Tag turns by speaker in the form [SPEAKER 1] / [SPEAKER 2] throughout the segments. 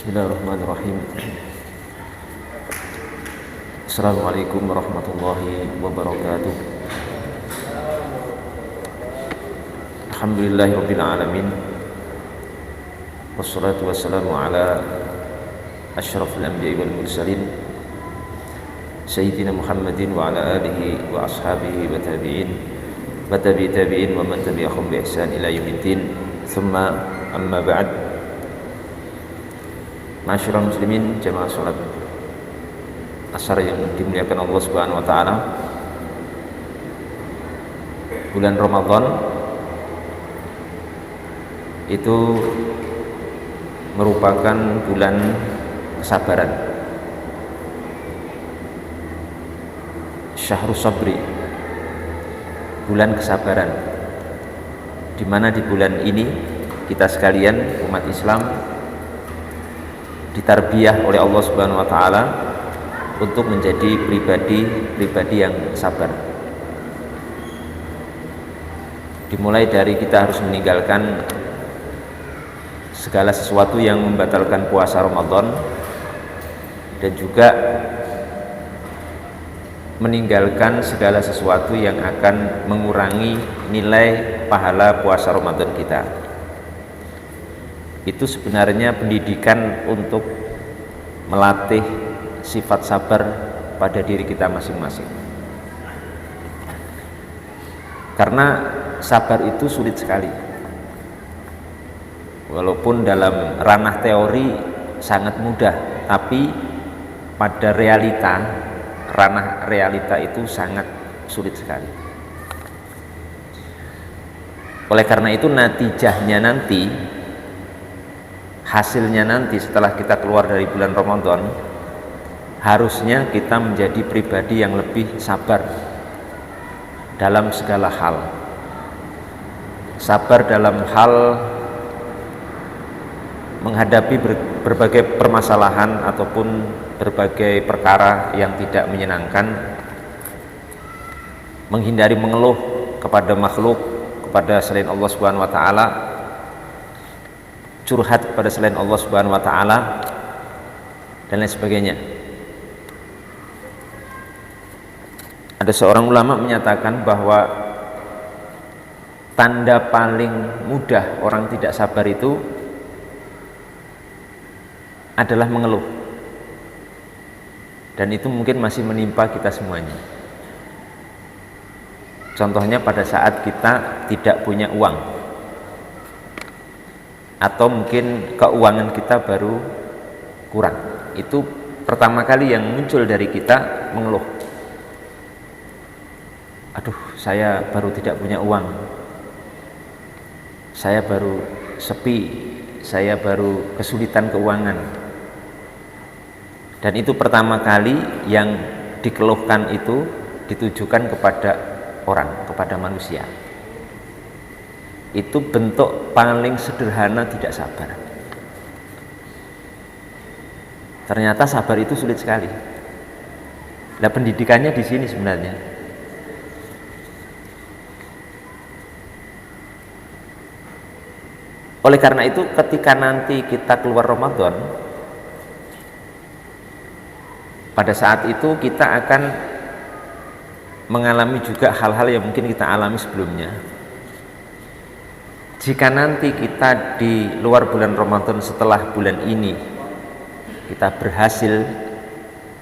[SPEAKER 1] Bismillahirrahmanirrahim. Assalamualaikum warahmatullahi wabarakatuh. Alhamdulillahirabbil alamin. Wassalatu wassalamu ala asyrafil anbiya'i wal mursalin sayyidina Muhammadin wa ala alihi wa ashabihi wa tabi'in wa tabi'in wa man tabi'ahum bi ihsan ila yaumiddin. Tsumma amma ba'd. Masyarul muslimin jamaah salat asar yang dimuliakan Allah Subhanahu wa taala. Bulan Ramadan itu merupakan bulan kesabaran. Syahrus sabri, bulan kesabaran, di mana di bulan ini kita sekalian umat Islam ditarbiyah oleh Allah Subhanahu wa taala untuk menjadi pribadi yang sabar. Dimulai dari kita harus meninggalkan segala sesuatu yang membatalkan puasa Ramadan, dan juga meninggalkan segala sesuatu yang akan mengurangi nilai pahala puasa Ramadan kita. Itu sebenarnya pendidikan untuk melatih sifat sabar pada diri kita masing-masing. Karena sabar itu sulit sekali. Walaupun dalam ranah teori sangat mudah, tapi pada ranah realita itu sangat sulit sekali. Oleh karena itu natijahnya nanti, hasilnya nanti setelah kita keluar dari bulan Ramadan, harusnya kita menjadi pribadi yang lebih sabar dalam segala hal. Sabar dalam hal menghadapi berbagai permasalahan ataupun berbagai perkara yang tidak menyenangkan, menghindari mengeluh kepada makhluk, kepada selain Allah Subhanahu wa taala, curhat kepada selain Allah Subhanahu wa taala, dan lain sebagainya. Ada seorang ulama menyatakan bahwa tanda paling mudah orang tidak sabar itu adalah mengeluh. Dan itu mungkin masih menimpa kita semuanya. Contohnya pada saat kita tidak punya uang, atau mungkin keuangan kita baru kurang, itu pertama kali yang muncul dari kita mengeluh. Aduh, saya baru tidak punya uang, saya baru sepi, saya baru kesulitan keuangan. Dan itu pertama kali yang dikeluhkan itu ditujukan kepada orang, kepada manusia. Itu bentuk paling sederhana tidak sabar. Ternyata sabar itu sulit sekali. Nah, pendidikannya di sini sebenarnya. Oleh karena itu, ketika nanti kita keluar Ramadan, pada saat itu kita akan mengalami juga hal-hal yang mungkin kita alami sebelumnya. Jika nanti kita di luar bulan Ramadan setelah bulan ini kita berhasil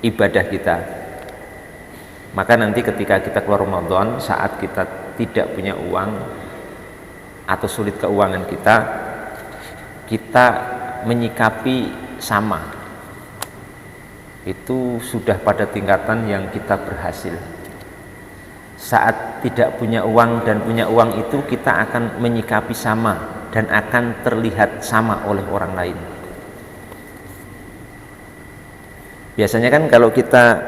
[SPEAKER 1] ibadah kita, maka nanti ketika kita keluar Ramadan, saat kita tidak punya uang atau sulit keuangan kita menyikapi sama. Itu sudah pada tingkatan yang kita berhasil. Saat tidak punya uang dan punya uang itu, kita akan menyikapi sama dan akan terlihat sama oleh orang lain. Biasanya kan kalau kita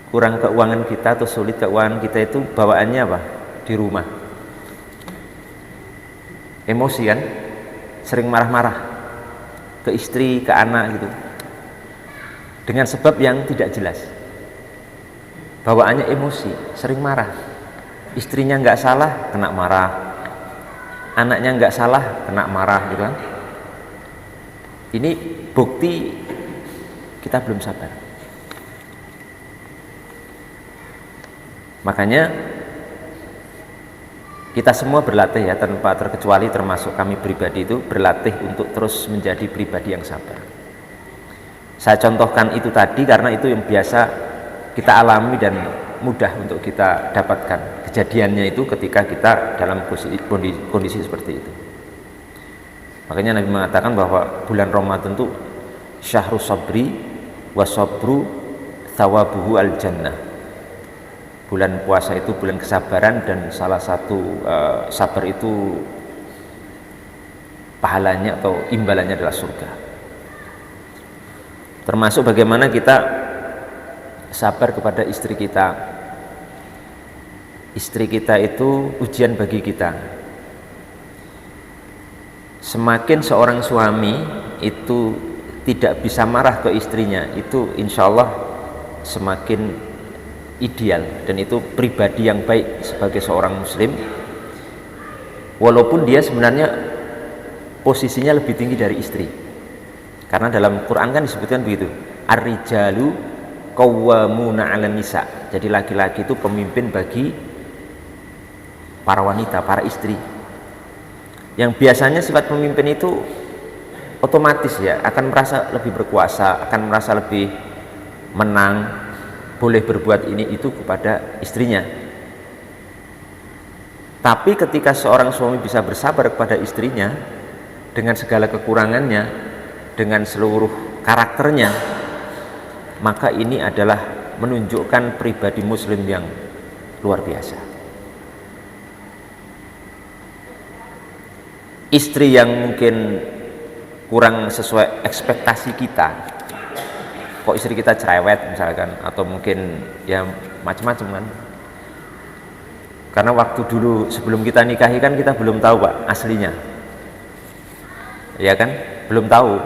[SPEAKER 1] kurang keuangan kita atau sulit keuangan kita, itu bawaannya apa? Di rumah emosi kan, sering marah-marah ke istri, ke anak gitu, dengan sebab yang tidak jelas. Bawaannya emosi, sering marah. Istrinya nggak salah, kena marah. Anaknya nggak salah, kena marah gitu kan. Ini bukti kita belum sabar. Makanya kita semua berlatih ya, tanpa terkecuali termasuk kami pribadi itu berlatih untuk terus menjadi pribadi yang sabar. Saya contohkan itu tadi karena itu yang biasa kita alami dan mudah untuk kita dapatkan. Kejadiannya itu ketika kita dalam kondisi seperti itu. Makanya Nabi mengatakan bahwa bulan Ramadan itu syahrus sabri wa sabru thawabuhu al jannah. Bulan puasa itu bulan kesabaran dan salah satu sabar itu pahalanya atau imbalannya adalah surga. Termasuk bagaimana kita sabar kepada istri kita. Istri kita itu ujian bagi kita. Semakin seorang suami itu tidak bisa marah ke istrinya, itu insya Allah semakin ideal, dan itu pribadi yang baik sebagai seorang muslim, walaupun dia sebenarnya posisinya lebih tinggi dari istri. Karena dalam Quran kan disebutkan begitu, ar-rijalu qawwamuna 'alan nisa. Jadi laki-laki itu pemimpin bagi para wanita, para istri. Yang biasanya sifat pemimpin itu otomatis ya akan merasa lebih berkuasa, akan merasa lebih menang, boleh berbuat ini itu kepada istrinya. Tapi ketika seorang suami bisa bersabar kepada istrinya dengan segala kekurangannya, dengan seluruh karakternya, maka ini adalah menunjukkan pribadi muslim yang luar biasa. Istri yang mungkin kurang sesuai ekspektasi kita, kok istri kita cerewet misalkan, atau mungkin ya macam-macam kan. Karena waktu dulu sebelum kita nikahi kan kita belum tahu Pak aslinya, ya kan, belum tahu.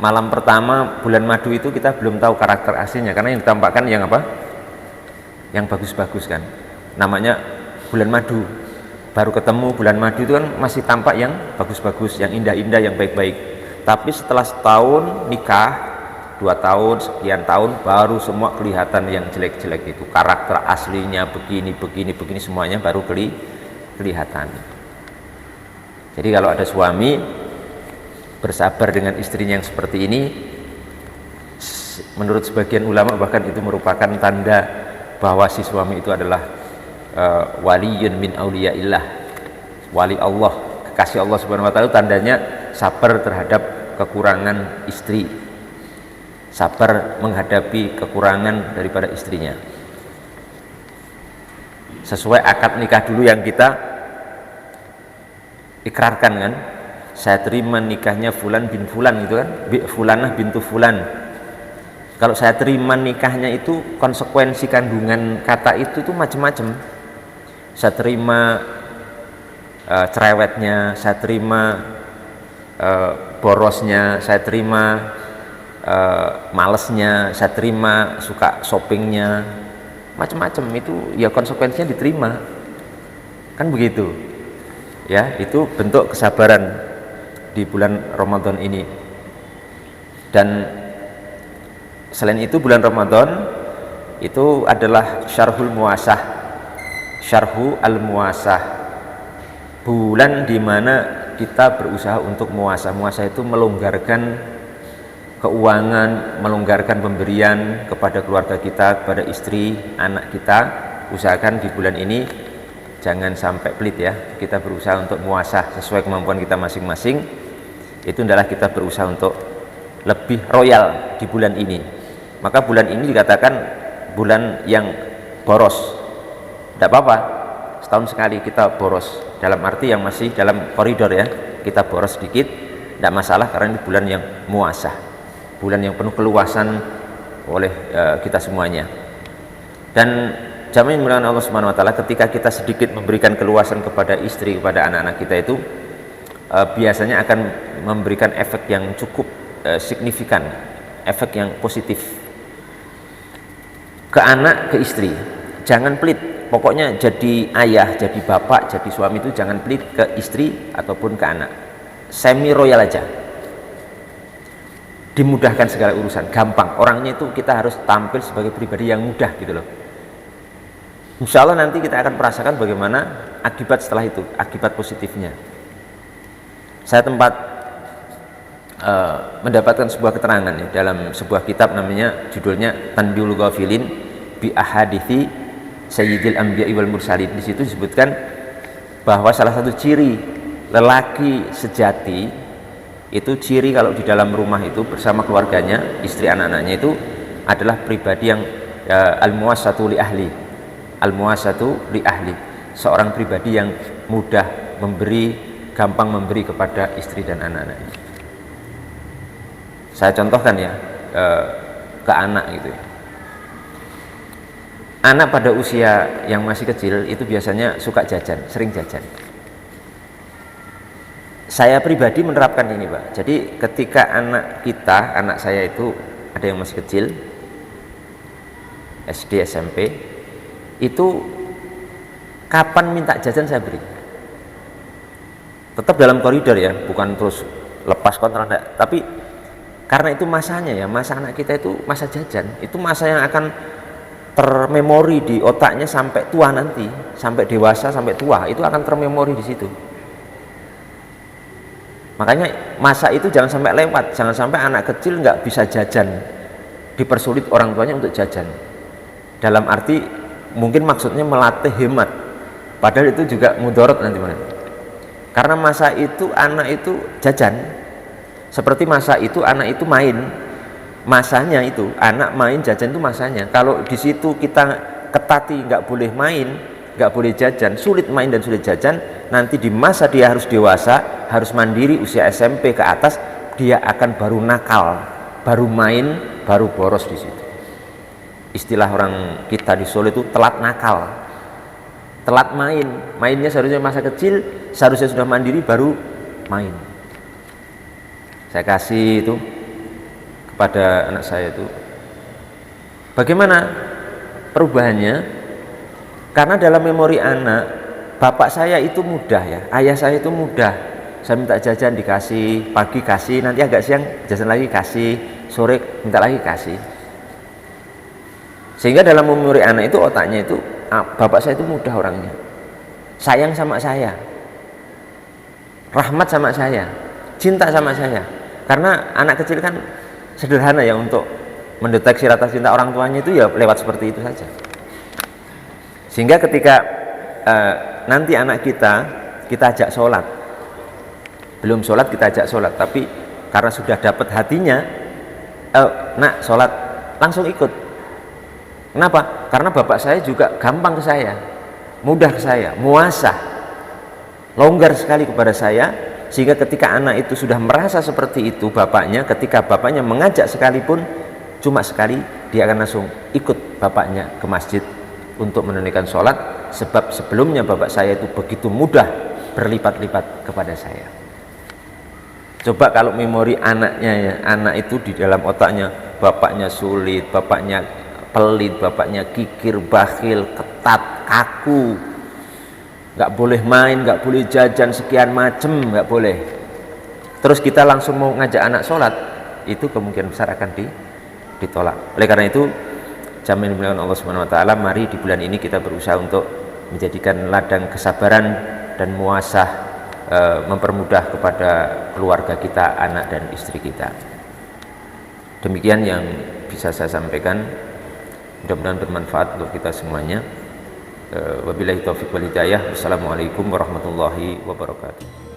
[SPEAKER 1] Malam pertama bulan madu itu kita belum tahu karakter aslinya, karena yang ditampakkan yang apa, yang bagus-bagus kan, namanya bulan madu. Baru ketemu bulan madu itu kan masih tampak yang bagus-bagus, yang indah-indah, yang baik-baik. Tapi setelah setahun nikah, 2 tahun, sekian tahun, baru semua kelihatan yang jelek-jelek itu. Karakter aslinya begini semuanya baru kelihatan. Jadi kalau ada suami bersabar dengan istrinya yang seperti ini, menurut sebagian ulama bahkan itu merupakan tanda bahwa si suami itu adalah waliyun min auliyaillah, wali Allah, kekasih Allah Subhanahu wa taala. Tandanya sabar terhadap kekurangan istri, sabar menghadapi kekurangan daripada istrinya. Sesuai akad nikah dulu yang kita ikrarkan kan, saya terima nikahnya fulan bin fulan gitu kan, fulanah bintu fulan. Kalau saya terima nikahnya itu konsekuensi kandungan kata itu tuh macam-macam. Saya terima cerewetnya, saya terima borosnya, saya terima malesnya, saya terima suka shoppingnya, macam-macam. Itu ya konsekuensinya diterima, kan begitu ya. Itu bentuk kesabaran di bulan Ramadan ini. Dan selain itu bulan Ramadan itu adalah syarhul muasah, syarhu al-muasah, bulan di mana kita berusaha untuk muasah. Muasah itu melonggarkan keuangan, melonggarkan pemberian kepada keluarga kita, kepada istri, anak kita. Usahakan di bulan ini jangan sampai pelit ya. Kita berusaha untuk muasah sesuai kemampuan kita masing-masing. Itu adalah kita berusaha untuk lebih royal di bulan ini. Maka bulan ini dikatakan bulan yang boros. Tidak apa-apa, setahun sekali kita boros, dalam arti yang masih dalam koridor ya, kita boros sedikit, tidak masalah, karena ini bulan yang muasah, bulan yang penuh keluasan oleh kita semuanya. Dan jamaah yang dimuliakan Allah Subhanahu wa taala, ketika kita sedikit memberikan keluasan kepada istri, kepada anak-anak kita itu biasanya akan memberikan efek yang cukup signifikan, efek yang positif ke anak, ke istri. Jangan pelit. Pokoknya jadi ayah, jadi bapak, jadi suami itu jangan pelit ke istri ataupun ke anak. Semi royal aja. dimudahkan segala urusan, gampang. Orangnya itu kita harus tampil sebagai pribadi yang mudah gitu loh. Insya Allah nanti kita akan merasakan bagaimana akibat setelah itu, akibat positifnya. Saya mendapatkan sebuah keterangan ya, dalam sebuah kitab namanya, judulnya Tanbihul Ghafilin bi Ahadithi Sayyidil Anbiya'i wal Mursalin. Di situ disebutkan bahwa salah satu ciri lelaki sejati itu, ciri kalau di dalam rumah itu bersama keluarganya, istri anak-anaknya, itu adalah pribadi yang al-muwassatu li ahli, al-muwassatu li ahli, seorang pribadi yang mudah memberi, gampang memberi kepada istri dan anak-anaknya. Saya contohkan ya, ke anak gitu ya. Anak pada usia yang masih kecil itu biasanya suka jajan, sering jajan. Saya pribadi menerapkan ini, Pak. Jadi ketika anak saya itu ada yang masih kecil, SD, SMP, itu kapan minta jajan saya beri. Tetap dalam koridor ya, bukan terus lepas kontrol, enggak. Tapi karena itu masanya ya, masa anak kita itu masa jajan, itu masa yang akan termemori di otaknya sampai tua nanti, sampai dewasa, sampai tua, itu akan termemori di situ. Makanya masa itu jangan sampai lewat, jangan sampai anak kecil nggak bisa jajan, dipersulit orang tuanya untuk jajan. Dalam arti mungkin maksudnya melatih hemat, padahal itu juga mudorot nanti mana. Karena masa itu anak itu jajan, seperti masa itu anak itu main, masanya itu anak main jajan itu masanya. Kalau di situ kita ketati nggak boleh main, nggak boleh jajan, sulit main dan sulit jajan, nanti di masa dia harus dewasa, harus mandiri, usia SMP ke atas, dia akan baru nakal, baru main, baru boros di situ. Istilah orang kita di Solo itu telat nakal, telat main. Mainnya seharusnya masa kecil, seharusnya sudah mandiri baru main. Saya kasih itu kepada anak saya itu. Bagaimana perubahannya? Karena dalam memori anak, bapak saya itu mudah ya, ayah saya itu mudah. Saya minta jajan dikasih, pagi kasih, nanti agak siang jajan lagi kasih, sore minta lagi kasih. Sehingga dalam memori anak itu, otaknya itu, bapak saya itu mudah orangnya, sayang sama saya, rahmat sama saya, cinta sama saya. Karena anak kecil kan sederhana ya untuk mendeteksi rasa cinta orang tuanya itu ya lewat seperti itu saja. Sehingga ketika nanti anak kita ajak sholat, belum sholat kita ajak sholat, tapi karena sudah dapat hatinya, nak sholat, langsung ikut. Kenapa? Karena bapak saya juga gampang ke saya, mudah ke saya, muasah, longgar sekali kepada saya. Sehingga ketika anak itu sudah merasa seperti itu bapaknya, ketika bapaknya mengajak sekalipun cuma sekali, dia akan langsung ikut bapaknya ke masjid untuk menunaikan sholat, sebab sebelumnya bapak saya itu begitu mudah berlipat-lipat kepada saya. Coba kalau memori anaknya ya, anak itu di dalam otaknya bapaknya sulit, bapaknya pelit, bapaknya kikir, bakhil, ketat, kaku, nggak boleh main, nggak boleh jajan sekian macem, nggak boleh. Terus kita langsung mau ngajak anak sholat, itu kemungkinan besar akan ditolak. Oleh karena itu, jamin dimuliakan Allah Subhanahu Wa Taala, mari di bulan ini kita berusaha untuk menjadikan ladang kesabaran dan muasah, mempermudah kepada keluarga kita, anak dan istri kita. Demikian yang bisa saya sampaikan, mudah-mudahan bermanfaat untuk kita semuanya. Wabillahi taufiq wal hidayah. Wassalamualaikum warahmatullahi wabarakatuh.